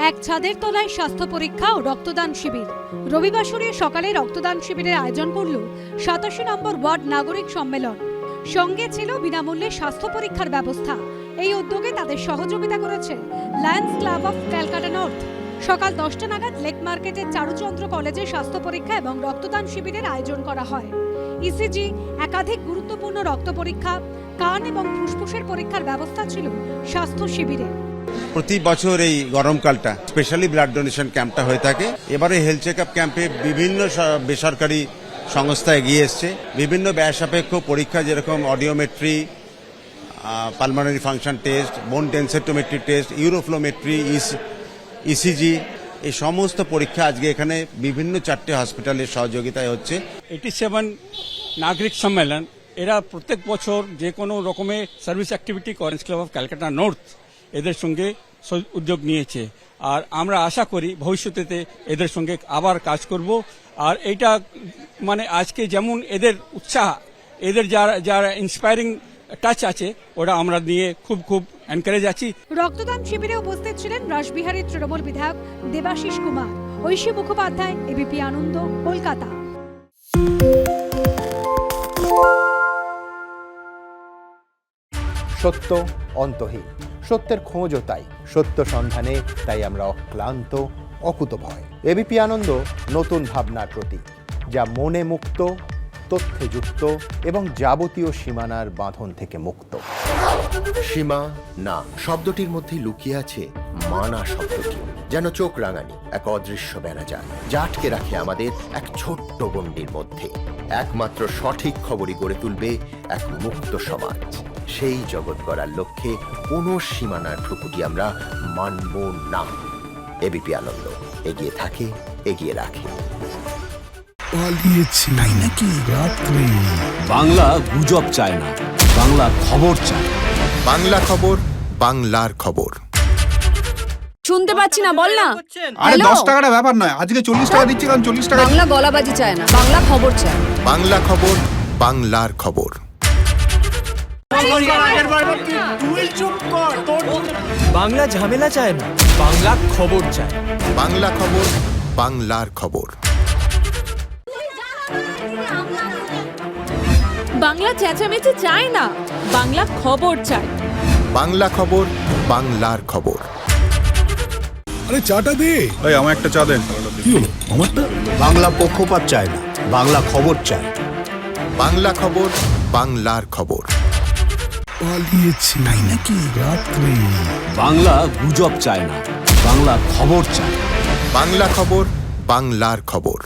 এক ছাদের তলায় স্বাস্থ্য পরীক্ষা ও রক্তদান শিবির। রবিবাসরে সকালে রক্তদান শিবিরের আয়োজন করল ৮৭ নম্বর ওয়ার্ড নাগরিক সম্মেলন। সঙ্গে ছিল বিনামূল্যে স্বাস্থ্য পরীক্ষার ব্যবস্থা। এই উদ্যোগে তাদের সহযোগিতা করেছে Lions club of Calcutta north. সকাল 10টা নাগাদ লেক মার্কেটের চারুচন্দ্র কলেজে স্বাস্থ্য পরীক্ষা এবং রক্তদান শিবিরের আয়োজন করা হয়। ইসিজি, একাধিক গুরুত্বপূর্ণ রক্ত পরীক্ষা, কান এবং ফুসফুসের পরীক্ষার ব্যবস্থা ছিল স্বাস্থ্য শিবিরে। প্রতি বছর এই গরমকালটা স্পেশালি ব্লাড ডোনেশন ক্যাম্পটা হয়ে থাকে। এবারে হেলথ চেক আপ ক্যাম্পে বিভিন্ন বেসরকারি সংস্থা এগিয়ে এসছে। বিভিন্ন ব্যয়সাপেক্ষ পরীক্ষা যেরকম অডিওমেট্রি, পালমোনারি ফাংশন টেস্ট, বোন ডেনসিটোমেট্রি টেস্ট, ইউরোফ্লোমেট্রি, ইসিজি, এই সমস্ত পরীক্ষা আজকে এখানে বিভিন্ন 4টে হসপিটালের সহযোগিতায় হচ্ছে। 87 নাগরিক সম্মেলন এরা প্রত্যেক বছর যে কোনো রকমের service activity Lions club of Calcutta north এদের সঙ্গে উদ্যোগ নিয়েছে। আর আমরা আশা করি ভবিষ্যতে এদের সঙ্গে আবার কাজ করব। আর এইটা মানে আজকে যেমন এদের উৎসাহ, এদের যারা ইন্সপায়ারিং টাচ আছে, ওটা আমরা নিয়ে খুব এনকারেজ আছি। রক্তদান শিবিরে উপস্থিত ছিলেন রাসবিহারীর তৃণমূল বিধায়ক দেবাশিস কুমার, ঐশী মুখোপাধ্যায়, এবিপি আনন্দ, কলকাতা। সত্য অন্তহীন, সত্যের খোঁজও তাই, সত্য সন্ধানে তাই আমরা অক্লান্ত, অকুতভয়। এবিপি আনন্দ নতুন ভাবনার প্রতীক, যা মনে মুক্ত, তথ্যে যুক্ত এবং যাবতীয় সীমানার বাঁধন থেকে মুক্ত। সীমা না শব্দটির মধ্যে লুকিয়ে আছে মানা শব্দটি, যেন চোখ রাঙানি এক অদৃশ্য বেড়াজাল, যা আটকে রাখে আমাদের এক ছোট্ট গণ্ডির মধ্যে। একমাত্র সঠিক খবরই গড়ে তুলবে এক মুক্ত সমাজ। সেই জগৎ গড়ার লক্ষ্যে কোনো সীমানার ঠুকুটি আমরা মানব না। এবিপি আনন্দ এগিয়ে থাকে, এগিয়ে রাখে। পালিয়েছি তাই নাকি? রাত্রি বাংলা গুজব চায় না, বাংলা খবর চায়। বাংলা খবর, বাংলার খবর। শুনতে পাচ্ছি না, বল না। আরে 10 টাকাটা ব্যাপার নয়, আজকে 40 টাকা দিচ্ছি, কারণ 40 টাকা। বাংলা গলাবাজি চায় না, বাংলা খবর চায়। বাংলা খবর, বাংলার খবর। বাংলা ঝামেলা চায় না, বাংলা খবর চায়। বাংলা খবর, বাংলার খবর। বাংলা চেঁচামেচি চায় না, বাংলা খবর চায়। বাংলা খবর, বাংলার খবর। আরে চাটা দে। এই আমার একটা চা দেন। কি হলো আমারটা? বাংলা পক্ষপাত চায় না, বাংলা খবর চায়। বাংলা খবর, বাংলার খবর। পালিয়েছি তাই নাকি? রাত্রি বাংলা গুজব চায় না, বাংলা খবর চায়। বাংলা খবর, বাংলার খবর।